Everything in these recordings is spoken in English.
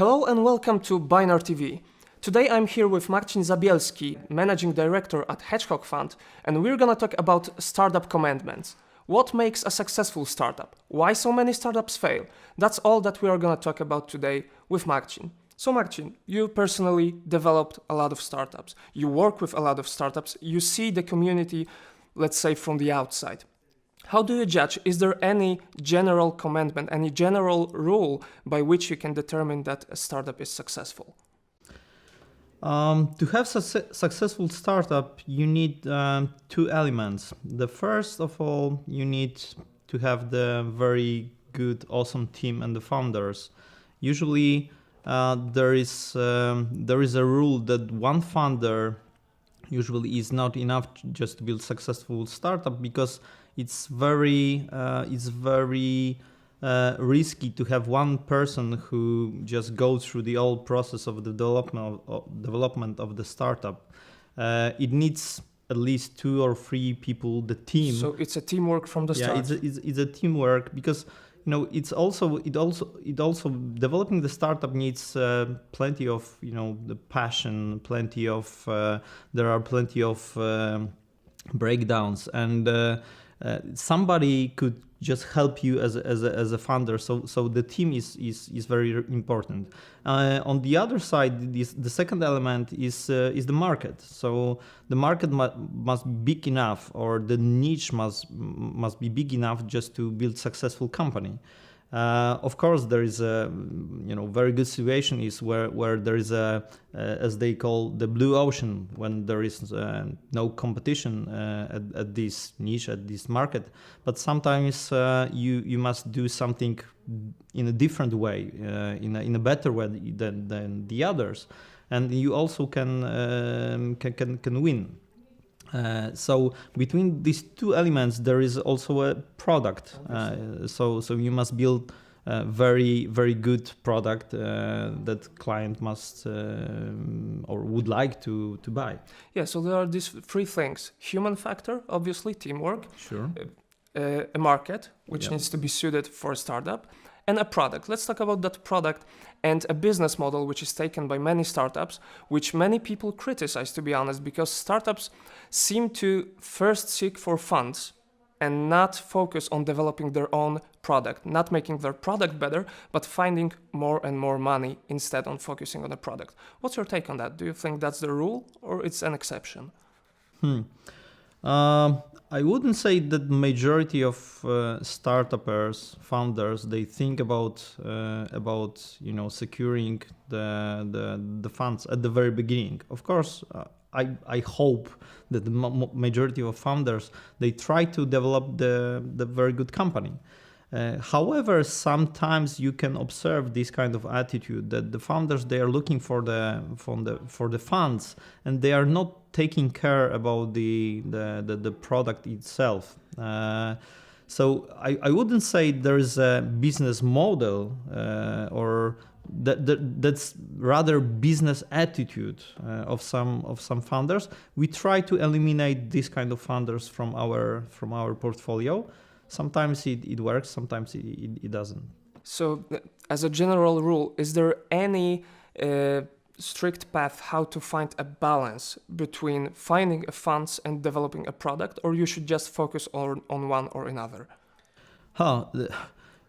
Hello and welcome to Binar TV. Today I'm here with Marcin Zabielski, Managing Director at Hedgehog Fund, and we're gonna talk about startup commandments. What makes a successful startup? Why so many startups fail? That's all that we are gonna talk about today with Marcin. So Marcin, you personally developed a lot of startups. You work with a lot of startups. You see the community, let's say, from the outside. How do you judge? Is there any general commandment, any general rule by which you can determine that a startup is successful? To have successful startup, you need two elements. The first of all, you need to have the very good, awesome team and the founders. Usually, there is a rule that one founder usually is not enough just to build successful startup, because it's very risky to have one person who just goes through the whole process of the development of the startup. It needs at least 2 or 3 people, the team. So it's a teamwork from the start. Yeah, it's a teamwork, because it also developing the startup needs plenty of the passion, plenty of there are plenty of breakdowns, and somebody could just help you as a founder. So the team is very important. On the other side, the second element is the market. So the market must be big enough, or the niche must be big enough just to build successful company. Of course, there is a very good situation is where there is a as they call the blue ocean, when there is no competition at this niche, at this market. But sometimes you must do something in a different way, in a better way than the others, and you also can win. So between these two elements, there is also a product. So you must build a very, very good product that client must or would like to buy. Yeah, so there are these 3 things: human factor, obviously, teamwork, Sure. A market, which Yeah. needs to be suited for a startup, and a product. Let's talk about that product and a business model which is taken by many startups, which many people criticize, to be honest, because startups seem to first seek for funds and not focus on developing their own product, not making their product better, but finding more and more money instead on focusing on a product. What's your take on that? Do you think that's the rule or it's an exception? I wouldn't say that majority of startuppers, founders, they think about securing the funds at the very beginning. Of course, I hope that the majority of founders, they try to develop the very good company. However, sometimes you can observe this kind of attitude that the founders, they are looking for the funds, and they are not taking care about the product itself. So I wouldn't say there is a business model or that's rather business attitude of some founders. We try to eliminate this kind of founders from our portfolio. Sometimes it works, sometimes it doesn't. So, as a general rule, is there any strict path how to find a balance between finding funds and developing a product, or you should just focus on one or another?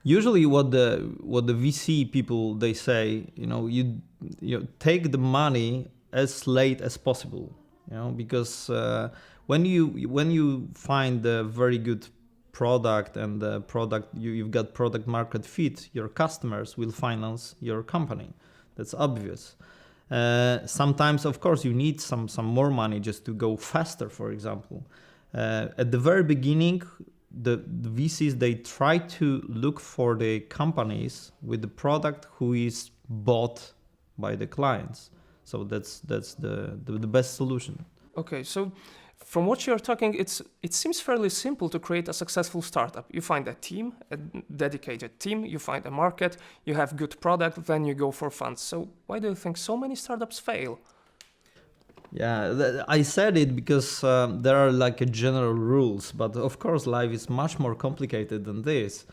Usually, what the VC people, they say, you take the money as late as possible, because when you find a very good product, and the product you've got product market fit, your customers will finance your company. That's obvious. Sometimes, of course, you need some more money just to go faster. For example, at the very beginning, the VCs, they try to look for the companies with the product who is bought by the clients. So that's the best solution. Okay, so from what you're talking, it seems fairly simple to create a successful startup. You find a team, a dedicated team, you find a market, you have good product, then you go for funds. So why do you think so many startups fail? Yeah, I said it because there are like a general rules, but of course life is much more complicated than this.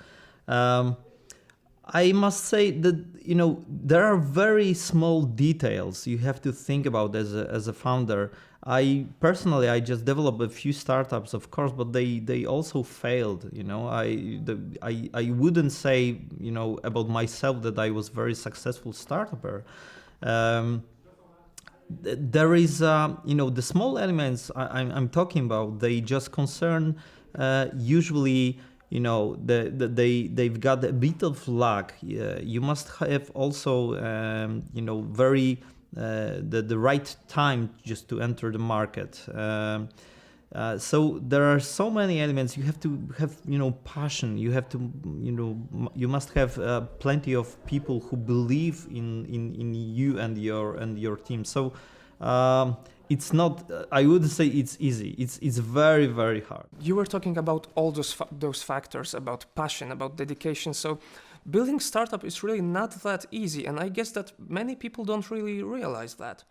I must say that there are very small details you have to think about as a founder. I personally I just developed a few startups, of course, but they also failed. I wouldn't say about myself that I was very successful startuper. Um, there is the small elements I'm talking about. They just concern usually they've got a bit of luck. You must have also very the right time just to enter the market. So there are so many elements. You have to have passion. You have to you must have plenty of people who believe in you and your team. So it's not. I would say it's easy. It's very very hard. You were talking about all those factors, about passion, about dedication. So building startup is really not that easy, and I guess that many people don't really realize that.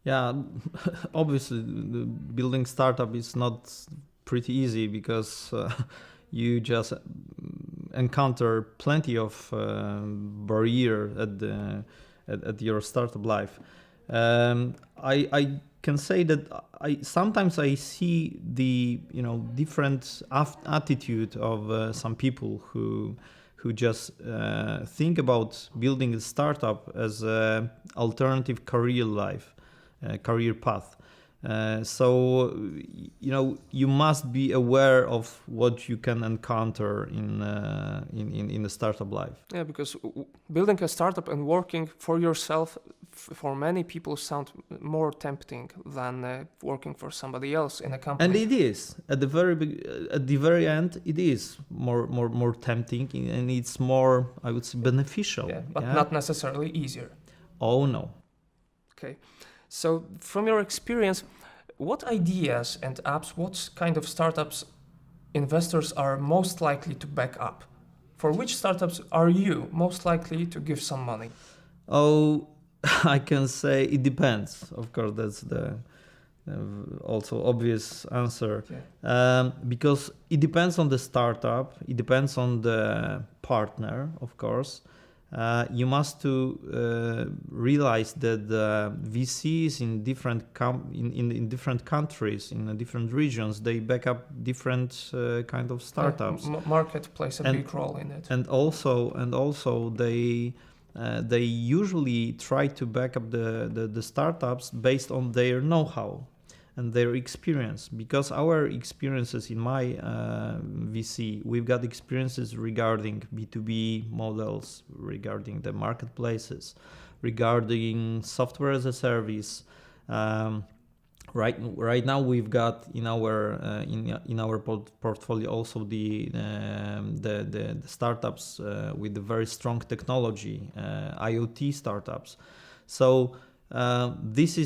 Yeah, obviously, building startup is not pretty easy because you just encounter plenty of barrier at your startup life. I can say that sometimes I see the different attitude of some people who just think about building a startup as an alternative career life. Career path. So you must be aware of what you can encounter in the startup life. Yeah, because building a startup and working for yourself for many people sound more tempting than working for somebody else in a company. And it is at the very end. It is more tempting, and it's more, I would say, beneficial. Yeah, but not necessarily easier. Oh no. Okay. So, from your experience, what ideas and apps, what kind of startups investors are most likely to back up? For which startups are you most likely to give some money? Oh, I can say it depends. Of course, that's the also obvious answer. Yeah. Because it depends on the startup, it depends on the partner, of course. You must realize that VCs in different in different countries, in different regions, they back up different kind of startups. Market plays a big role in it. And also they usually try to back up the startups based on their know-how and their experience, because our experiences in my VC, we've got experiences regarding B2B models, regarding the marketplaces, regarding software as a service. Right now we've got in our portfolio also the startups with the very strong technology, IoT startups. So these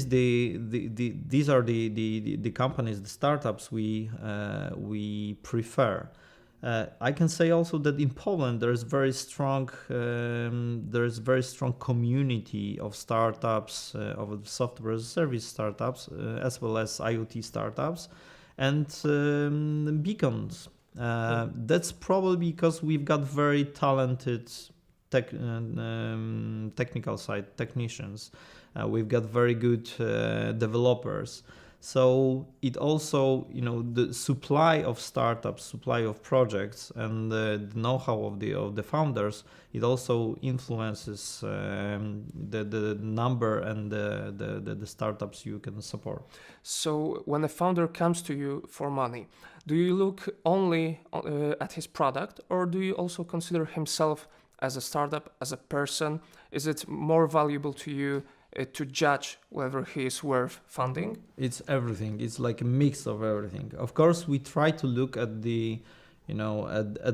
are the companies, the startups we prefer. I can say also that in Poland there's very strong community of startups, of software as a service startups, as well as IoT startups, and beacons. That's probably because we've got very talented technical side technicians. We've got very good developers. So it also, the supply of startups, supply of projects, and the know-how of the founders, it also influences the number and the startups you can support. So when a founder comes to you for money, do you look only at his product, or do you also consider himself as a startup, as a person? Is it more valuable to you to judge whether he is worth funding? It's everything. It's like a mix of everything. Of course, we try to look at the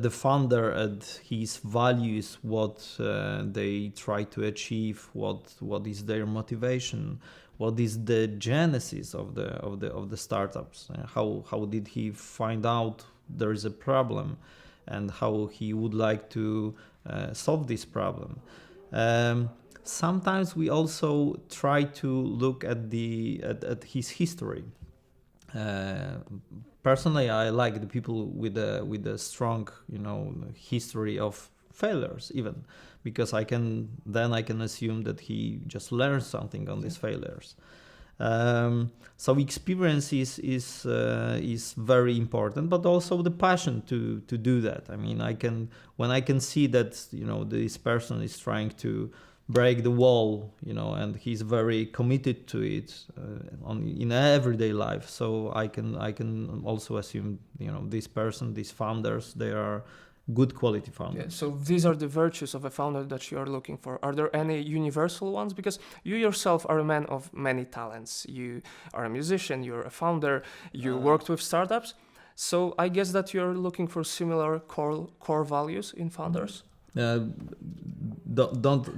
founder, at his values, what they try to achieve, what is their motivation, what is the genesis of the startups, how did he find out there is a problem, and how he would like to solve this problem. Sometimes we also try to look at his history. Personally, I like the people with a strong, history of failures even, because I can assume that he just learned something on these failures. So experience is very important, but also the passion to do that. I mean, when I can see that this person is trying to break the wall, and he's very committed to it in everyday life. So I can also assume these founders, they are good quality founders. Yeah, so these are the virtues of a founder that you are looking for. Are there any universal ones? Because you yourself are a man of many talents. You are a musician, you're a founder, you worked with startups. So I guess that you're looking for similar core values in founders.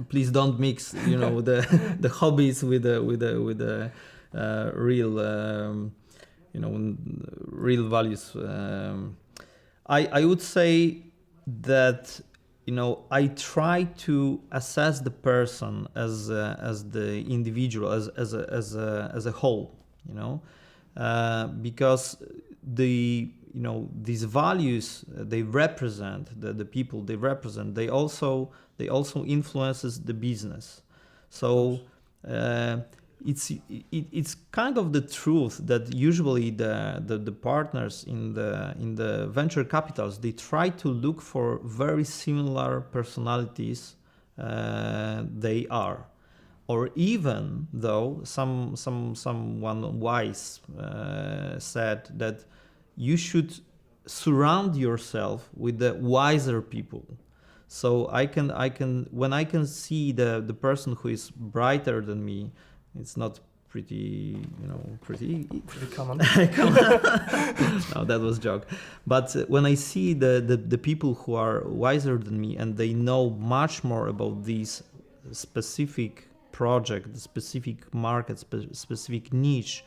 Please don't mix the hobbies with the real real values. I would say that I try to assess the person as the individual, as a whole, because these values they represent, the people they represent, they also influences the business. So it's kind of the truth that usually the partners in the venture capitals, they try to look for very similar personalities they are, or even though someone wise said that you should surround yourself with the wiser people. So I can when I can see the person who is brighter than me, it's not pretty common. No, that was a joke. But when I see the people who are wiser than me and they know much more about this specific project, specific market, specific niche,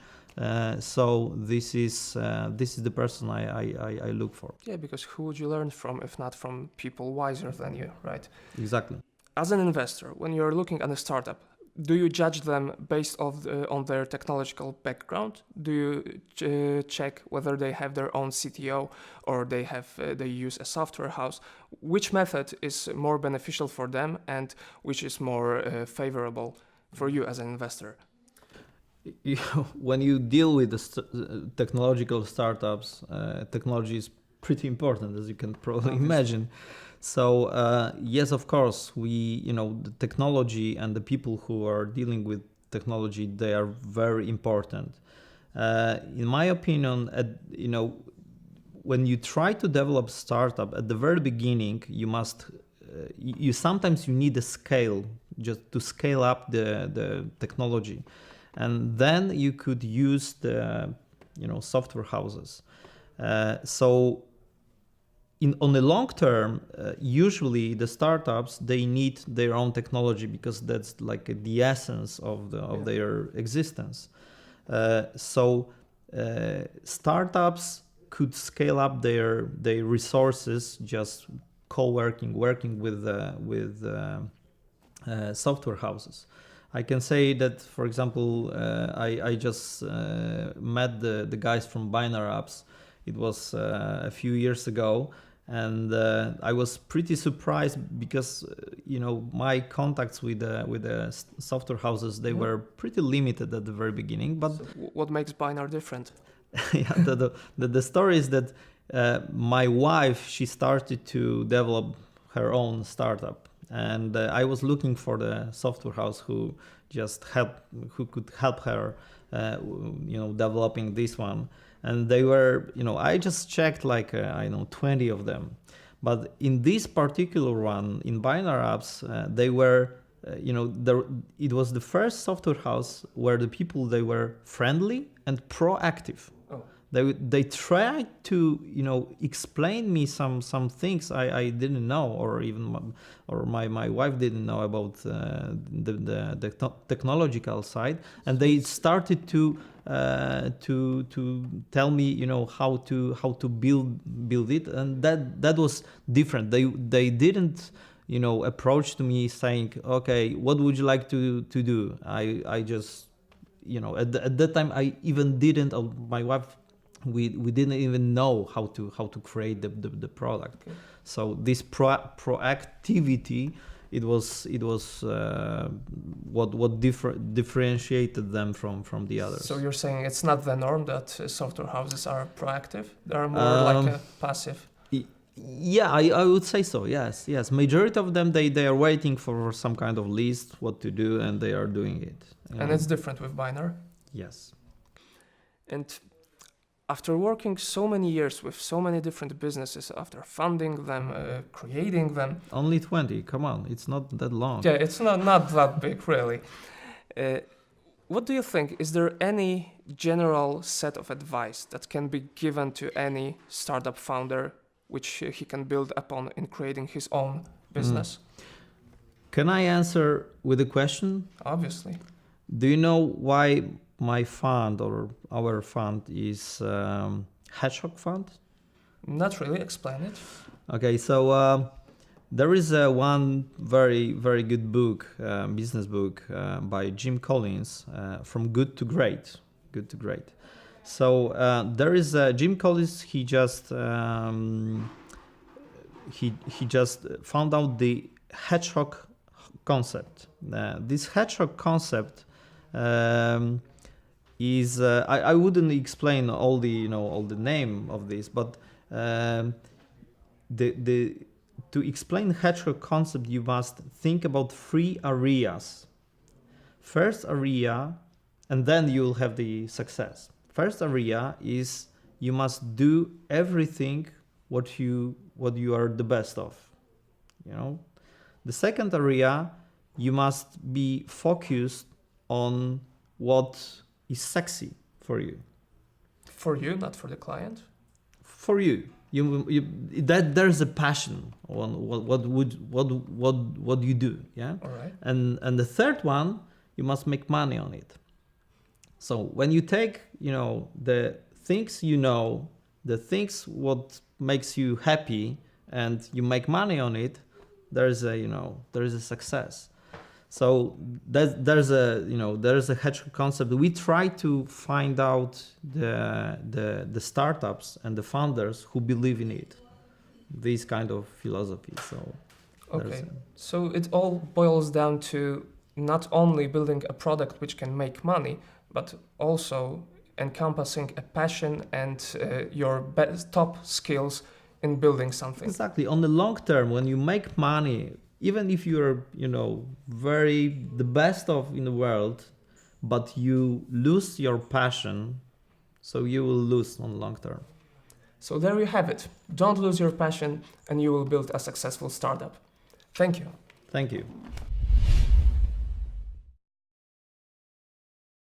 so this is the person I look for. Yeah, because who would you learn from if not from people wiser than you, right? Exactly. As an investor, when you're looking at a startup, do you judge them based on their technological background? Do you check whether they have their own CTO or they use a software house? Which method is more beneficial for them and which is more favorable for you as an investor? When you deal with the technological startups, technology is pretty important, as you can probably imagine. So yes, of course, the technology and the people who are dealing with technology, they are very important. In my opinion, when you try to develop startup at the very beginning, you sometimes need a scale just to scale up the technology, and then you could use the software houses. On the long term, usually the startups, they need their own technology because that's like the essence of their existence. Startups could scale up their resources just working with software houses. I can say that, for example, I just met the guys from Binar apps. It was a few years ago. And I was pretty surprised because my contacts with the software houses, they were pretty limited at the very beginning. But so what makes Binar different? Yeah, the story is that my wife, she started to develop her own startup, and I was looking for the software house who could help her, developing this one. And they were, I just checked 20 of them. But in this particular one, in Binar apps, they were, it was the first software house where the people, they were friendly and proactive. Oh. They tried to, explain me some things I didn't know, or even my wife didn't know about the technological side, and they started to tell me how to build it, and that was different. They didn't approach to me saying, okay, what would you like to do? I just at that time I even didn't, my wife we didn't even know how to create the product. Okay. So this proactivity, it was what differentiated them from the others. So you're saying it's not the norm that software houses are proactive? They are more like a passive. Yeah, I would say so. Yes. Majority of them they are waiting for some kind of list what to do, and they are doing it. And it's different with Binar. Yes. And after working so many years with so many different businesses, after funding them, creating them. Only 20. Come on, it's not that long. Yeah, it's not that big, really. What do you think? Is there any general set of advice that can be given to any startup founder which he can build upon in creating his own business? Can I answer with a question? Obviously. Do you know why my fund or our fund is Hedgehog Fund? Not really. Explain it. Okay, so there is one very good book, business book by Jim Collins, From Good to Great. Good to Great. So there is Jim Collins. He just found out the hedgehog concept. This hedgehog concept is I wouldn't explain all the name of this, but to explain hedgehog concept, you must think about 3 areas. First area, and then you will have the success. First area is you must do everything what you are the best of. The second area, you must be focused on what is sexy for you. For you, not for the client. For you, that there's a passion on what you do. Yeah. All right. And the third one, you must make money on it. So when you take the things the things what makes you happy, and you make money on it, there is a success. So there's a hedgehog concept. We try to find out the startups and the founders who believe in it, these kind of philosophy. So okay, so it all boils down to not only building a product which can make money, but also encompassing a passion and your top skills in building something. Exactly. On the long term, when you make money, even if you're the best of in the world, but you lose your passion, so you will lose on long term. So there you have it. Don't lose your passion and you will build a successful startup. Thank you. Thank you.